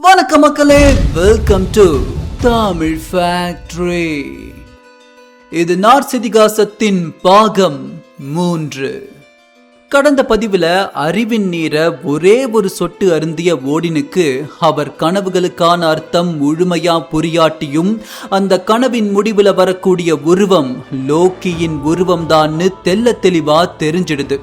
வணக்கம் மக்களே, welcome to Tamil factory. இது நார்ஸ் இதிகாசத்தின் பாகம் 3. கடந்த பதிவுல அறிவின் நீரை ஒரே ஒரு சொட்டு அருந்திய ஓடினுக்கு அவர் கனவுகளுக்கான அர்த்தம் முழுமையா புரியாட்டியும் அந்த கனவின் முடிவுல வரக்கூடிய உருவம் லோக்கியின் உருவம் தான்னு தெல்ல தெளிவா தெரிஞ்சிடுது.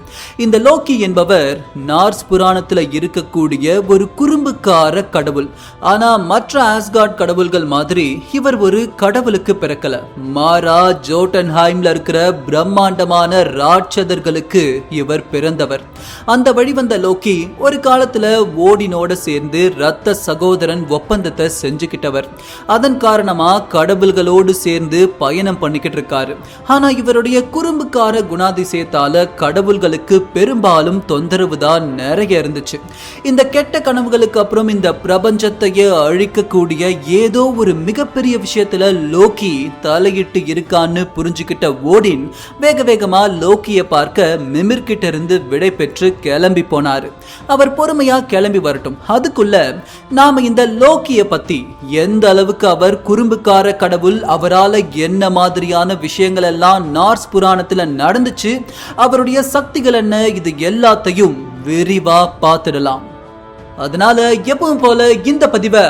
இந்த லோக்கி என்பவர் நார்ஸ் புராணத்துல இருக்கக்கூடிய ஒரு குறும்புக்கார கடவுள். ஆனா மற்ற ஆஸ்கார்ட் கடவுள்கள் மாதிரி இவர் ஒரு கடவுளுக்கு பிறக்கல. மாறா ஜோட்டன்ஹைம்ல இருக்கிற பிரம்மாண்டமான ராட்சதர்களுக்கு இவர் பிறந்தவர். அந்த வழிவந்த லோக்கி ஒரு காலத்துல ஓடினோட சேர்ந்து ரத்த சகோதரன் ஒப்பந்தத்தை செஞ்சுக்கிட்டவர். அதன் காரணமா கடவுள்களோடு சேர்ந்து பயணம் பண்ணிக்கிட்டு இருக்காரு. ஆனா இவருடைய குறும்புக்கார குணாதிசயத்தால கடவுள்களுக்கு பெரும்பாலும் தொந்தரவு தான் நிறைய இருந்துச்சு. இந்த கெட்ட கனவுகளுக்கு அப்புறம் இந்த பிரபஞ்சத்தையே அழிக்கக்கூடிய ஏதோ ஒரு மிகப்பெரிய விஷயத்துல லோக்கி தலையிட்டு இருக்கான்னு புரிஞ்சுக்கிட்ட ஓடின் வேக வேகமா லோக்கிய பார்க்க மிமிர் கிட்ட இருந்து விடை பெற்று கிளம்பி போனாரு. அவர் பொறுமையா கிளம்பி வரட்டும். அதுக்குள்ள நாம இந்த லோக்கிய பத்தி, எந்த அளவுக்கு அவர் குறும்புக்கார கடவுள், அவரால என்ன மாதிரியான விஷயங்கள் எல்லாம் நார்ஸ் புராணத்துல நடந்துச்சு, அவருடைய சக்திகள் என்ன, இது எல்லாத்தையும் விரிவா பார்த்துடலாம். அதனால எப்பவும் போல இந்த பதிவை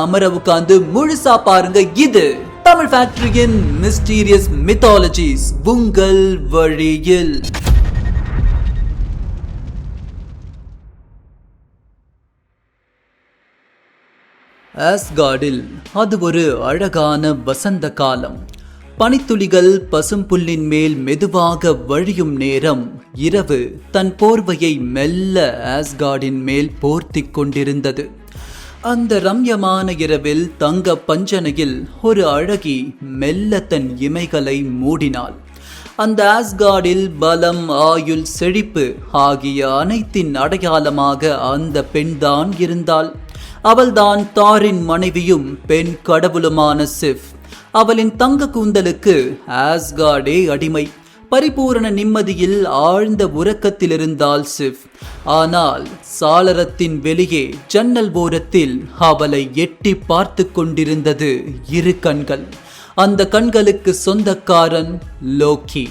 அமர உட்கார்ந்து முழுசா பாருங்க. இது தமிழ் ஃபேக்டரியின் மிஸ்டீரியஸ் மித்தாலஜிஸ் உங்கள் வழியில். ஆஸ்கார்டில் அது ஒரு அழகான வசந்த காலம். பனித்துளிகள் பசும்புல்லின் மேல் மெதுவாக வழியும் நேரம். இரவு தன் போர்வையை மெல்ல ஆஸ்கார்டின் மேல் போர்த்தி கொண்டிருந்தது. அந்த ரம்யமான இரவில் தங்க பஞ்சனையில் ஒரு அழகி மெல்ல தன் இமைகளை மூடினாள். அந்த ஆஸ்கார்டில் பலம், ஆயுள், செழிப்பு ஆகிய அனைத்தின் அடையாளமாக அந்த பெண்தான் இருந்தாள். அவள்தான் தாரின் மனைவியும் பெண் கடவுளுமான சிஃப். அவளின் தங்க கூந்தலுக்கு ஆஸ்கார்டே அடிமை. பரிபூரண நிம்மதியில் ஆழ்ந்த உறக்கத்தில் இருந்தாள் சிஃப். ஆனால் சாளரத்தின் வெளியே ஜன்னல் ஓரத்தில் அவளை எட்டி பார்த்து கொண்டிருந்தது இரு கண்கள். அந்த கண்களுக்கு சொந்தக்காரன் லோக்கி.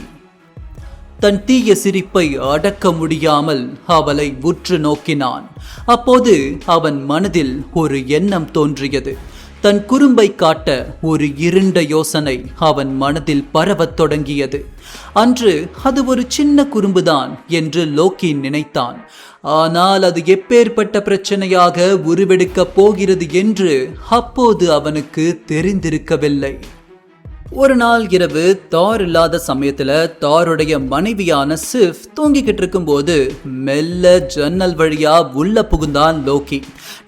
தன் தீய சிரிப்பை அடக்க முடியாமல் அவளை உற்று நோக்கினான். அப்போது அவன் மனதில் ஒரு எண்ணம் தோன்றியது. தன் குறும்பை காட்ட ஒரு இருண்ட யோசனை அவன் மனதில் பரவத் தொடங்கியது. அன்று அது ஒரு சின்ன குறும்புதான் என்று லோக்கி நினைத்தான். ஆனால் அது எப்பேற்பட்ட பிரச்சனையாக உருவெடுக்கப் போகிறது என்று அப்போது அவனுக்கு தெரிந்திருக்கவில்லை. ஒரு நாள் இரவு தார் இல்லாத சமயத்துல தாருடைய மனைவியான சிஃப் தூங்கிக்கிட்டு இருக்கும் போது மெல்ல ஜன்னல் வழியா உள்ள புகுந்தான் லோக்கி.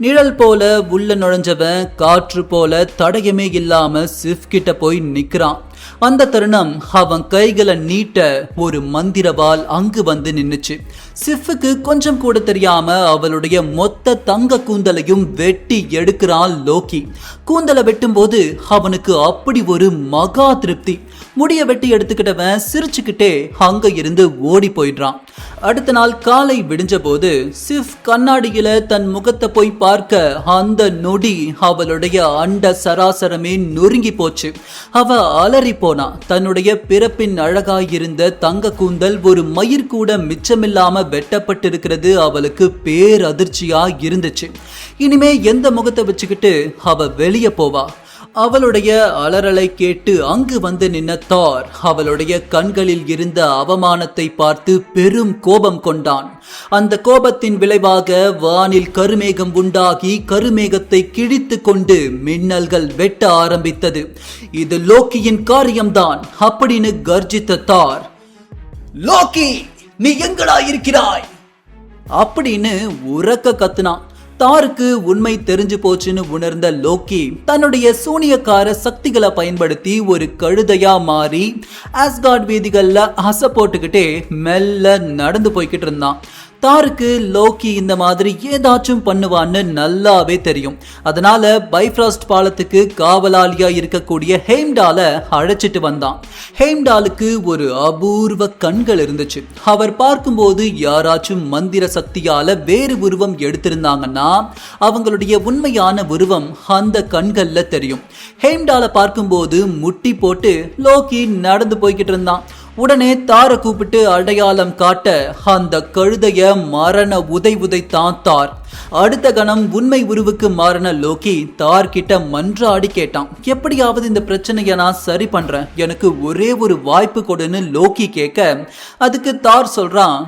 நிழல் போல உள்ள நுழைஞ்சவன் காற்று போல தடயமே இல்லாம சிஃப் கிட்ட போய் நிக்கிறான். அந்த தருணம் அவன் கைகளை நீட்ட ஒரு மந்திரவால் அங்கு வந்து நின்னுச்சு. சிஃப்க்கு கொஞ்சம் கூட தெரியாம அவளுடைய மொத்த தங்க கூந்தலையும் வெட்டி எடுக்கிறான் லோக்கி. கூந்தலை வெட்டும் போது அவனுக்கு அப்படி ஒரு மகா திருப்தி. முடிய வெட்டி எடுத்துக்கிட்டவன் சிரிச்சுக்கிட்டே அங்க இருந்து ஓடி போயிடுறான். அடுத்த நாள் காலை விடிஞ்ச போது சிஃப் கண்ணாடியில தன் முகத்தை போய் பார்க்க அந்த நொடி அவளுடைய அண்ட சராசரமே நொறுங்கி போச்சு. அவ அலறி போனா. தன்னுடைய பிறப்பின் அழகாயிருந்த தங்க கூந்தல் ஒரு மயிர் கூட மிச்சமில்லாம வெட்டப்பட்டிருக்கிறது அவளுக்கு பேரதிர்ச்சியா இருந்துச்சு. இனிமே எந்த முகத்தை வச்சுக்கிட்டு அவ வெளியே போவா? அவளுடைய அலறலை கேட்டு அங்கு வந்து நின்ன தார் அவளுடைய கண்களில் இருந்த அவமானத்தை பார்த்து பெரும் கோபம் கொண்டான். அந்த கோபத்தின் விளைவாக வானில் கருமேகம் உண்டாகி கருமேகத்தை கிழித்து கொண்டு மின்னல்கள் வெட்ட ஆரம்பித்தது. இது லோக்கியின் காரியம்தான் அப்படின்னு கர்ஜித்த தார், லோக்கி நீ எங்கடா இருக்கிறாய் அப்படின்னு உரக்க கத்துனான். தாருக்கு உண்மை தெரிஞ்சு போச்சுன்னு உணர்ந்த லோக்கி தன்னுடைய சூனியக்கார சக்திகளை பயன்படுத்தி ஒரு கழுதையா மாறி ஆஸ்கார்ட் வீதிகள்ல அசை போட்டுக்கிட்டே மெல்ல நடந்து போய்கிட்டு இருந்தான். தாருக்கு லோக்கி இந்த மாதிரி ஏதாச்சும் பண்ணுவான்னு நல்லாவே தெரியும். அதனால பைஃப்ராஸ்ட் பாலத்துக்கு காவலாளியா இருக்கக்கூடிய ஹெய்ம்டால அழைச்சிட்டு வந்தான். ஹெய்ம்டாலுக்கு ஒரு அபூர்வ கண்கள் இருந்துச்சு. அவர் பார்க்கும்போது யாராச்சும் மந்திர சக்தியால வேறு உருவம் எடுத்திருந்தாங்கன்னா அவங்களுடைய உண்மையான உருவம் அந்த கண்கள்ல தெரியும். ஹெய்ம்டால பார்க்கும்போது முட்டி போட்டு லோக்கி நடந்து போய்கிட்டு இருந்தான். உடனே தாரை கூப்பிட்டு அடையாளம் காட்ட அந்த கழுதைய மரண உதைத்தான் தார். அடுத்த கணம் உண்மை உருவுக்கு மாறின லோக்கி தார் கிட்ட மன்றாடி கேட்டான், எப்படியாவது இந்த பிரச்சனையை நான் சரி பண்றேன், எனக்கு ஒரே ஒரு வாய்ப்பு கொடுன்னு லோக்கி கேட்க அதுக்கு தார் சொல்றான்,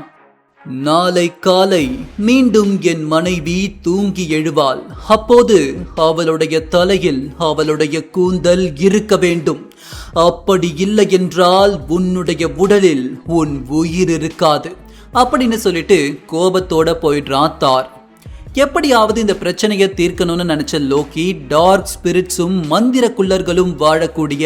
நாளை காலை மீண்டும் என் மனைவி தூங்கி எழுவாள். அப்போது அவளுடைய தலையில் அவளுடைய கூந்தல் இருக்க வேண்டும். அப்படி இல்லை என்றால் உன்னுடைய உடலில் உன் உயிர் இருக்காது அப்படின்னு சொல்லிட்டு கோபத்தோட போயிடுறான் தார். எப்படியாவது இந்த பிரச்சனையை தீர்க்கணும்னு நினைச்ச லோக்கி டார்க் ஸ்பிரிட்ஸும் மந்திர குள்ளர்களும் வாழக்கூடிய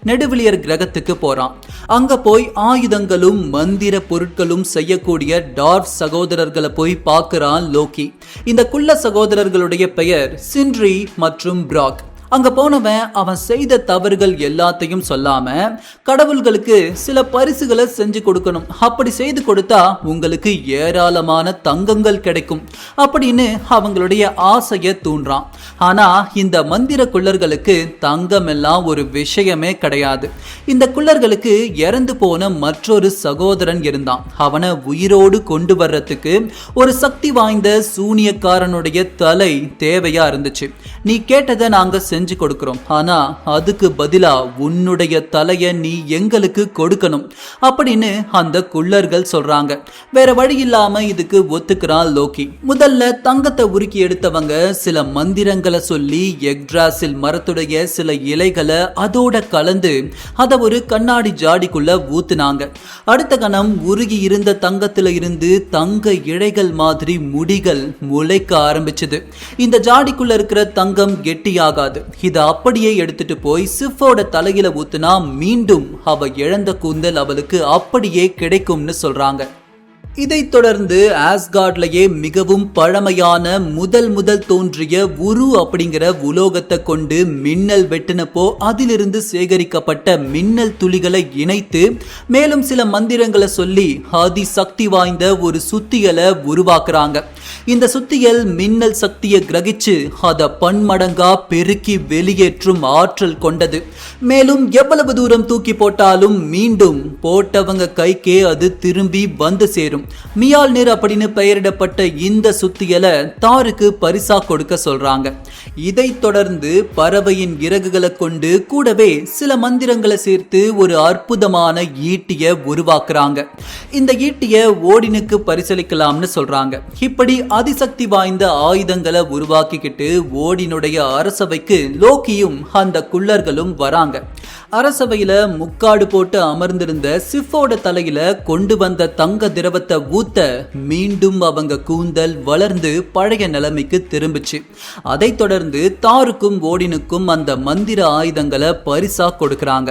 நெடுவெளியர் கிரகத்துக்கு போறான். அங்க போய் ஆயுதங்களும் மந்திர பொருட்களும் செய்யக்கூடிய டார்க் சகோதரர்களை போய் பார்க்கிறான் லோக்கி. இந்த குள்ள சகோதரர்களுடைய பெயர் சின்ரி மற்றும் பிராக். அங்க போனவன் அவன் செய்த தவறுகள் எல்லாத்தையும் சொல்லாம கடவுள்களுக்கு சில பரிசுகளை செஞ்சு கொடுக்கணும், அப்படி செய்து கொடுத்தா உங்களுக்கு ஏராளமான தங்கங்கள் கிடைக்கும் அப்படின்னு அவங்களுடைய ஆசையை தூண்டுறான். ஆனா இந்த மந்திர குள்ளர்களுக்கு தங்கம் எல்லாம் ஒரு விஷயமே கிடையாது. இந்த குள்ளர்களுக்கு இறந்து போன மற்றொரு சகோதரன் இருந்தான். அவனை உயிரோடு கொண்டு வர்றதுக்கு ஒரு சக்தி வாய்ந்த சூனியக்காரனுடைய தலை தேவையா இருந்துச்சு. நீ கேட்டதை நாங்க செஞ்சு கொடுக்கிறோம், ஆனா அதுக்கு பதிலா உன்னுடைய தலைய நீ எங்களுக்கு கொடுக்கணும் அப்படின்னு அந்த குள்ளர்கள் சொல்றாங்க. வேற வழி இல்லாம இதுக்கு ஒத்துக்கிறான் லோக்கி. முதல்ல தங்கத்தை உருக்கி எடுத்தவங்க சில மந்திரங்களை சொல்லி யக்drasil மரத்துடைய சில இலைகளை அதோட கலந்து அதை ஒரு கண்ணாடி ஜாடிக்குள்ள ஊத்துனாங்க. அடுத்த கணம் உருகி இருந்த தங்கத்துல இருந்து தங்க இழைகள் மாதிரி முடிகள் முளைக்க ஆரம்பிச்சது. இந்த ஜாடிக்குள்ள இருக்கிற தங்கம் கெட்டியாகாது. இதை அப்படியே எடுத்துட்டு போய் சிஃபோட தலையில ஊத்துனா மீண்டும் அவ இழந்த கூந்தல் அவளுக்கு அப்படியே கிடைக்கும்னு சொல்றாங்க. இதைத் தொடர்ந்து ஆஸ்கார்ட்லயே மிகவும் பழமையான முதல் தோன்றிய உரு அப்படிங்கிற உலோகத்தை கொண்டு மின்னல் வெட்டினப்போ அதிலிருந்து சேகரிக்கப்பட்ட மின்னல் துளிகளை இணைத்து மேலும் சில மந்திரங்களை சொல்லி அதி சக்தி வாய்ந்த ஒரு சுத்தியலை உருவாக்குறாங்க. இந்த சுத்தியல் மின்னல் சக்தியை கிரகிச்சு அதை பன்மடங்கா பெருக்கி வெளியேற்றும் ஆற்றல் கொண்டது. மேலும் எவ்வளவு தூரம் தூக்கி போட்டாலும் மீண்டும் போட்டவங்க கைக்கே அது திரும்பி வந்து சேரும். மியால்னிர் அப்படின்னு பெயரிடப்பட்ட இந்த சுத்தியலை தாருக்கு பரிசா கொடுக்க சொல்றாங்க. இதைத் தொடர்ந்து பறவையின் இறகுகளை கொண்டு கூடவே சில மந்திரங்களை சேர்த்து ஒரு அற்புதமான ஈட்டிய உருவாக்குறாங்க. இந்த ஈட்டிய ஓடினுக்கு பரிசளிக்கலாம்னு சொல்றாங்க. இப்படி அதிசக்தி வாய்ந்த ஆயுதங்களை உருவாக்கிக்கிட்டு ஓடினுடைய அரசவைக்கு லோக்கியும் அந்த குள்ளர்களும் வராங்க. அரசவையில முக்காடு போட்டு அமர்ந்திருந்த சிஃபோட தலையில கொண்டு வந்த தங்க திரவத்தை ஊத்த மீண்டும் அவங்க கூந்தல் வளர்ந்து பழைய நிலைமைக்கு திரும்பிச்சு. அதைத் தொடர்ந்து தாருக்கும் ஓடினுக்கும் அந்த மந்திர ஆயுதங்களை பரிசா கொடுக்கறாங்க.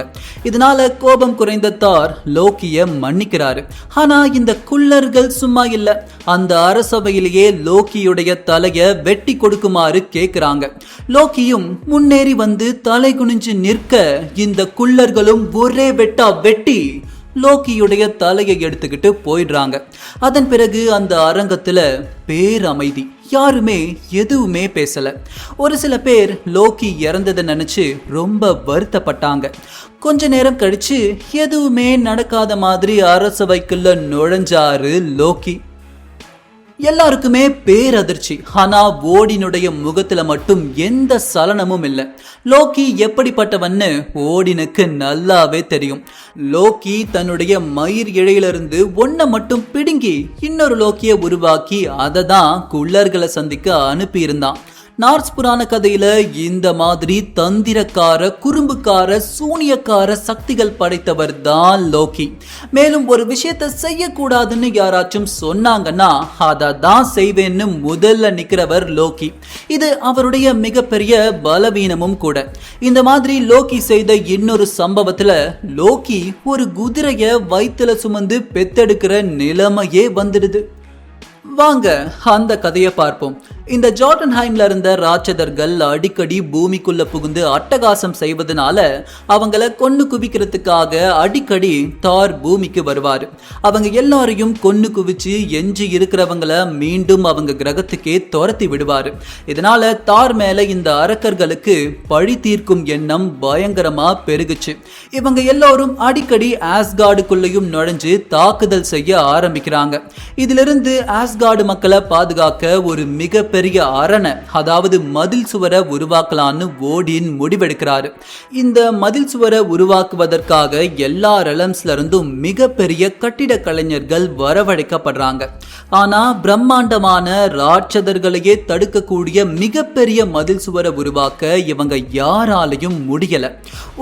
இதனால கோபம் குறைந்த தார் லோக்கிய மன்னிக்கிறாரு. ஆனா இந்த குள்ளர்கள் சும்மா இல்ல, அந்த அரசவையிலேயே லோக்கியுடைய தலைய வெட்டி கொடுக்குமாறு கேக்குறாங்க. லோக்கியும் முன்னேறி வந்து தலை குனிஞ்சு நிற்க இந்த குள்ளர்களும் ஒரே வெட்டா வெட்டி லோக்கியுடைய தலையை எடுத்துக்கிட்டு போயிடுறாங்க. அதன் பிறகு அந்த அரங்கத்துல பேரமைதி. யாருமே எதுவுமே பேசல. ஒரு சில பேர் லோக்கி இறந்ததை நினைச்சு ரொம்ப வருத்தப்பட்டாங்க. கொஞ்ச நேரம் கழிச்சு எதுவுமே நடக்காத மாதிரி அரசவைக்குள்ள நுழைஞ்சாரு லோக்கி. எல்லாருக்குமே பேரதிர்ச்சி. ஆனா ஓடினுடைய முகத்துல மட்டும் எந்த சலனமும் இல்லை. லோக்கி எப்படிப்பட்டவன்னு ஓடினுக்கு நல்லாவே தெரியும். லோக்கி தன்னுடைய மயிர் இழையிலிருந்து ஒன்ன மட்டும் பிடுங்கி இன்னொரு லோக்கியை உருவாக்கி அதை தான் குள்ளர்களை சந்திக்க அனுப்பி இருந்தான். நார்ஸ் புராண கதையில இந்த மாதிரி தந்திரக்கார குறும்புக்கார சூனியக்கார சக்திகள் படைத்தவர் தான் லோக்கி. மேலும் ஒரு விஷயத்தை செய்யக்கூடாதுன்னு யாராச்சும் சொன்னாங்கன்னா அதை தான் செய்வேன்னு முதல்ல நிக்கிறவர் லோக்கி. இது அவருடைய மிகப்பெரிய பலவீனமும் கூட. இந்த மாதிரி லோக்கி செய்த இன்னொரு சம்பவத்துல லோக்கி ஒரு குதிரைய வயித்துல சுமந்து பெத்தெடுக்கிற நிலைமையே வந்துடுது. வாங்க அந்த கதையை பார்ப்போம். இந்த ஜோட்டன்ஹைம்ல இருந்த ராட்சதர்கள் அடிக்கடி பூமிக்குள்ள புகுந்து அட்டகாசம் செய்வதனால அவங்கள கொன்னு குவிக்கிறதுக்காக அடிக்கடி தார் பூமிக்கு வருவாரு. அவங்க எல்லாரையும் கொன்னு குவிச்சு எஞ்சி இருக்கிறவங்கள மீண்டும் அவங்க கிரகத்துக்கே துரத்தி விடுவாரு. இதனால தார் மேல இந்த அரக்கர்களுக்கு பழி தீர்க்கும் எண்ணம் பயங்கரமா பெருகுச்சு. இவங்க எல்லாரும் அடிக்கடி ஆஸ்கார்டுக்குள்ளேயும் நுழைஞ்சு தாக்குதல் செய்ய ஆரம்பிக்கிறாங்க. இதிலிருந்து ஆஸ்கார்டு மக்களை பாதுகாக்க ஒரு மிகப்பெரிய அரணை, அதாவது மதில் சுவரை உருவாக்கலான்னு ஓடின் முடிவெடுக்கிறாரு. இந்த மதில் சுவரை உருவாக்குவதற்காக எல்லா ரெலம்ஸ்ல இருந்தும் மிகப்பெரிய கட்டிட கலைஞர்கள் வரவழைக்கப்படுறாங்க. ஆனா பிரம்மாண்டமான ராட்சதர்களையே தடுக்கக்கூடிய மிகப்பெரிய மதில் சுவரை உருவாக்க இவங்க யாராலையும் முடியல.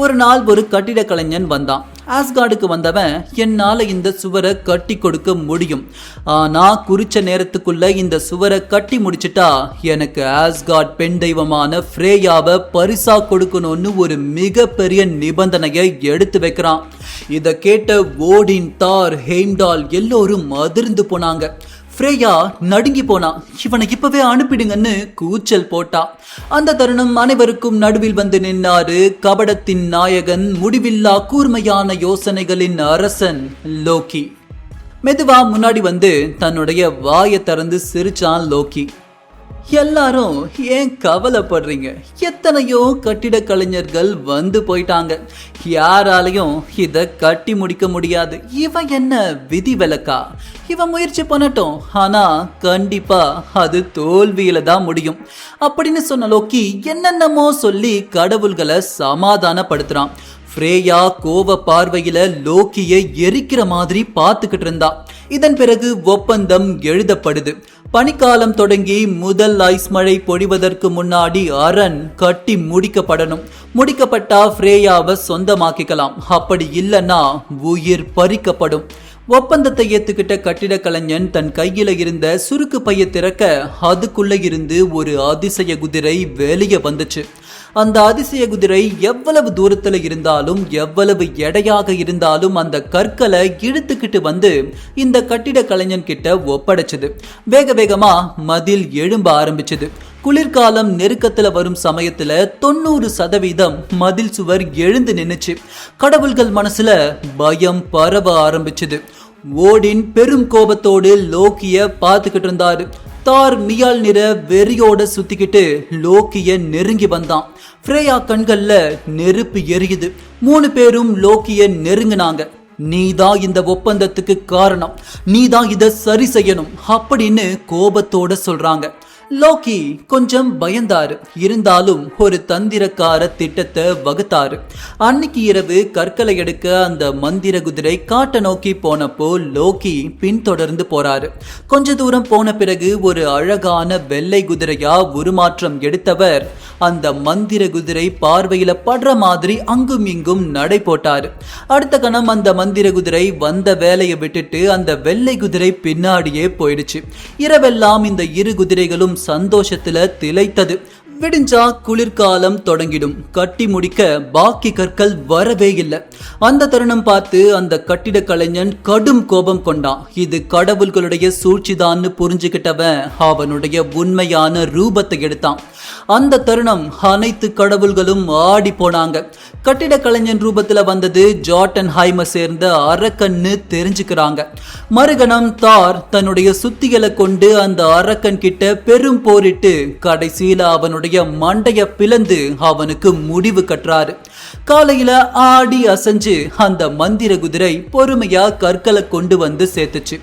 ஒரு நாள் ஒரு கட்டிட கலைஞன் வந்தான். ஆஸ்கார்டுக்கு வந்தவன், என்னால இந்த சுவரை கட்டி கொடுக்க முடியும், ஆனா குறிச்ச நேரத்துக்குள்ள இந்த சுவரை கட்டி முடிச்சிட்டா எனக்கு ஆஸ்கார்ட் பெண் தெய்வமான ஃப்ரேயாவை பரிசா கொடுக்கணும்னு ஒரு மிகப்பெரிய நிபந்தனையை எடுத்து வைக்கிறான். இதை கேட்ட ஓடின், தார், ஹெய்ம்டால் எல்லோரும் அதிர்ந்து போனாங்க. ஃப்ரேயா நடுங்கி போனா. இவனை இப்பவே அனுப்பிடுங்கன்னு கூச்சல் போட்டா. அந்த தருணம் அனைவருக்கும் நடுவில் வந்து நின்னாரு கபடத்தின் நாயகன், முடிவில்லா கூர்மையான யோசனைகளின் அரசன் லோக்கி. மெதுவா முன்னாடி வந்து தன்னுடைய வாயை திறந்து சிரிச்சான் லோக்கி. எல்லாரும் ஏன் கவலைப்படுறீங்க? எத்தனையோ கட்டிட கலைஞர்கள் வந்து போயிட்டாங்க, யாராலையும் இத கட்டி முடிக்க முடியாது. இவன் என்ன விதி விலக்கா? இவன் முயற்சி பண்ணட்டும், ஆனா கண்டிப்பா அது தோல்வியில தான் முடியும் அப்படின்னு சொன்ன லோக்கி என்னென்னமோ சொல்லி கடவுள்களை சமாதானப்படுத்துறான். ஃப்ரேயா கோவ பார்வையில லோக்கியை எரிக்கிற மாதிரி பார்த்துக்கிட்டு இருந்தா. இதன் பிறகு ஒப்பந்தம் எழுதப்படுது. பனிக்காலம் தொடங்கி முதல் ஐஸ் மழை பொழிவதற்கு முன்னாடி அரண் கட்டி முடிக்கப்படணும். முடிக்கப்பட்டா ஃப்ரேயாவை சொந்தமாக்கிக்கலாம், அப்படி இல்லைன்னா உயிர் பறிக்கப்படும். ஒப்பந்தத்தை ஏத்துக்கிட்ட கட்டிட கலைஞன் தன் கையில இருந்த சுருக்கு பைய திறக்க அதுக்குள்ள இருந்து ஒரு அதிசய குதிரை வெளியே வந்துச்சு. அந்த அதிசய குதிரை எவ்வளவு தூரத்துல இருந்தாலும் எவ்வளவு எடையாக இருந்தாலும் அந்த கற்களை இழுத்துக்கிட்டு வந்து இந்த கட்டிட கலைஞன் கிட்ட ஒப்படைச்சது. வேக வேகமா மதில் எழும்ப ஆரம்பிச்சது. குளிர்காலம் நெருக்கத்துல வரும் சமயத்துல 90% மதில் சுவர் எழுந்து நின்னுச்சு. கடவுள்கள் மனசுல பயம் பரவ ஆரம்பிச்சது. ஓடின் பெரும் கோபத்தோடு லோக்கிய பார்த்துக்கிட்டு இருந்தாரு. தார் மியால் நிற வெறியோட சுத்திக்கிட்டு லோக்கிய நெருங்கி வந்தான். ஃப்ரேயா கண்கள்ல நெருப்பு எரியுது. 3 பேரும் லோக்கிய நெருங்கினாங்க. நீதான் இந்த ஒப்பந்தத்துக்கு காரணம், நீதான் இதை சரி செய்யணும் அப்படின்னு கோபத்தோட சொல்றாங்க. லோக்கி கொஞ்சம் பயந்தாரு. இருந்தாலும் ஒரு தந்திரக்கார திட்டத்தை வகுத்தாரு. அன்னைக்கு இரவு கற்களை எடுக்க அந்த மந்திர குதிரை காட்டை நோக்கி போனப்போ லோக்கி பின்தொடர்ந்து போறாரு. கொஞ்ச தூரம் போன பிறகு ஒரு அழகான வெள்ளை குதிரையா உருமாற்றம் எடுத்தவர் அந்த மந்திர குதிரை பார்வையில படுற மாதிரி அங்கும் இங்கும் நடை போட்டாரு. அடுத்த கணம் அந்த மந்திர குதிரை வந்த வேலையை விட்டுட்டு அந்த வெள்ளை குதிரை பின்னாடியே போயிடுச்சு. இரவெல்லாம் இந்த இரு குதிரைகளும் சந்தோஷத்துல திளைத்தது. விடிஞ்சா குளிர்காலம் தொடங்கிடும். கட்டி முடிக்க பாக்கி கற்கள் வரவே இல்லை. அந்த தருணம் பார்த்து அந்த கட்டிட கலைஞன் கடும் கோபம் கொண்டான். இது கடவுள்களுடைய சூழ்ச்சிதான்னு புரிஞ்சுக்கிட்டவன் அவனுடைய உண்மையான ரூபத்தை எடுத்தான். அந்த தருணம் அனைத்து கடவுள்களும் ஆடி போனாங்க. கட்டிட கலைஞன் ரூபத்துல வந்தது ஜோட்டன்ஹைமை சேர்ந்த அரக்கன்னு தெரிஞ்சுக்கிறாங்க. மறுகணம் தார் தன்னுடைய சுத்திகளை கொண்டு அந்த அரக்கன் கிட்ட பெரும் போரிட்டு கடைசியில அவனுடைய மண்டைய பிளந்து அவனுக்கு முடிவு கட்டுறாரு. காலையில ஆடி அசைஞ்சு அந்த மந்திர குதிரை பொறுமையா கற்களை கொண்டு வந்து சேர்த்துச்சு.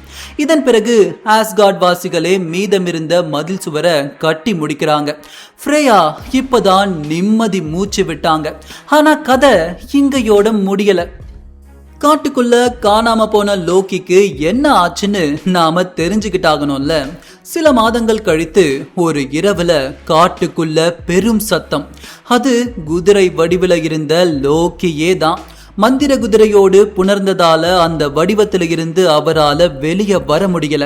இதன் பிறகு ஆஸ்கார்ட் வாசிகளே மீதமிருந்த மதில் சுவரை கட்டி முடிக்கிறாங்க. ஃப்ரேயா இப்பதான் நிம்மதி மூச்சு விட்டாங்க. ஆனா கதை இங்கையோட முடியல. காட்டுக்குள்ள காணாம போன லோக்கிக்கு என்ன ஆச்சுன்னு நாம தெரிஞ்சுக்கிட்டாகணும்ல. சில மாதங்கள் கழித்து ஒரு இரவுல காட்டுக்குள்ள பெரும் சத்தம். அது குதிரை வடிவில இருந்த லோக்கியே தான். மந்திர குதிரையோடு புணர்ந்ததால அந்த வடிவத்தில இருந்து அவரால வெளியே வர முடியல.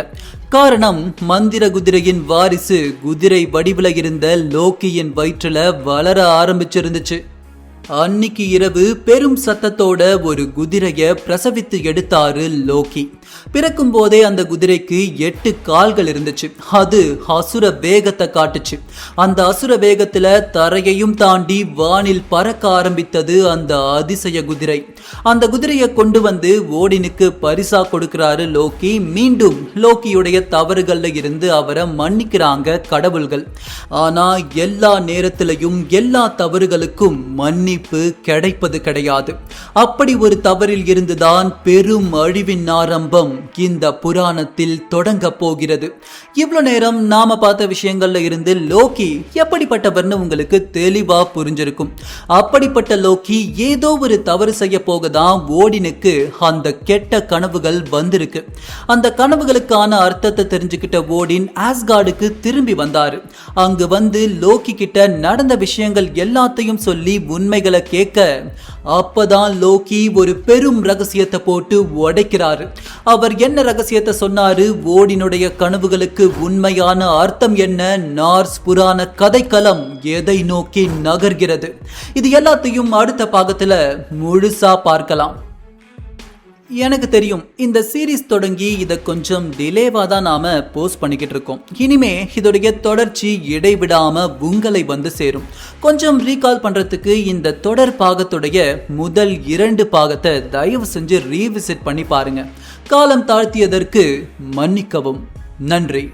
காரணம், மந்திர குதிரையின் வாரிசு குதிரை வடிவில இருந்த லோக்கியின் வயிற்றுல வளர ஆரம்பிச்சிருந்துச்சு. அன்னைக்கு இரவு பெரும் சத்தத்தோட ஒரு குதிரைய பிரசவித்து எடுத்தாரு லோக்கி. பிறக்கும் போதே அந்த குதிரைக்கு 8 கால்கள் இருந்துச்சு. அது அசுர வேகத்தை காட்டுச்சு. அந்த அசுர வேகத்துல தரையையும் தாண்டி வானில் பறக்க ஆரம்பித்தது அந்த அதிசய குதிரை. அந்த குதிரையை கொண்டு வந்து ஓடினுக்கு பரிசா கொடுக்கிறாரு லோக்கி. மீண்டும் லோக்கியுடைய தவறுகள்ல இருந்து அவரை மன்னிக்கிறாங்க கடவுள்கள். ஆனா எல்லா நேரத்திலையும் எல்லா தவறுகளுக்கும் மன்னிப்பு கிடைப்பது கிடையாது. அப்படி ஒரு தவறில் இருந்துதான் பெரும் அழிவின் ஆரம்பம் இந்த புராணத்தில் தொடங்க போகிறது. இவ்வளவு நேரம் நாம பார்த்த விஷயங்கள்ல இருந்து லோக்கி எப்படிப்பட்டவர்னு உங்களுக்கு தெளிவா புரிஞ்சிருக்கும். அப்படிப்பட்ட லோக்கி ஏதோ ஒரு தவறு செய்ய போகதான் ஓடினுக்கு அந்த கெட்ட கனவுகள் வந்திருக்கு. அந்த கனவுகளுக்கான அர்த்தத்தை தெரிஞ்சுக்கிட்ட ஓடின் ஆஸ்கார்டுக்கு திரும்பி வந்தாரு. அங்கு வந்து லோக்கி கிட்ட நடந்த விஷயங்கள் எல்லாத்தையும் சொல்லி உண்மைகளை கேட்க, அப்பதான் லோக்கி ஒரு பெரும் ரகசியத்தை போட்டு உடைக்கிறாரு. அவர் என்ன ரகசியத்தை சொன்னாரு? ஓடினுடைய கனவுகளுக்கு உண்மையான அர்த்தம் என்ன? நார்ஸ் புராண கதைக்களம் எதை நோக்கி நகர்கிறது? இது எல்லாத்தையும் அடுத்த பாகத்துல முழுசா பார்க்கலாம். எனக்கு தெரியும் இந்த சீரீஸ் தொடங்கி இதை கொஞ்சம் டிலேவா தான் நாம போஸ்ட் பண்ணிக்கிட்டு இருக்கோம். இனிமே இதோடைய தொடர்ச்சி இடைவிடாம உங்களை வந்து சேரும். கொஞ்சம் ரீகால் பண்றதுக்கு இந்த தொடர் பாகத்துடைய முதல் 2 பாகத்தை தயவு செஞ்சு ரீவிசிட் பண்ணி பாருங்க. காலம் தாழ்த்தியதற்கு மன்னிக்கவும். நன்றி.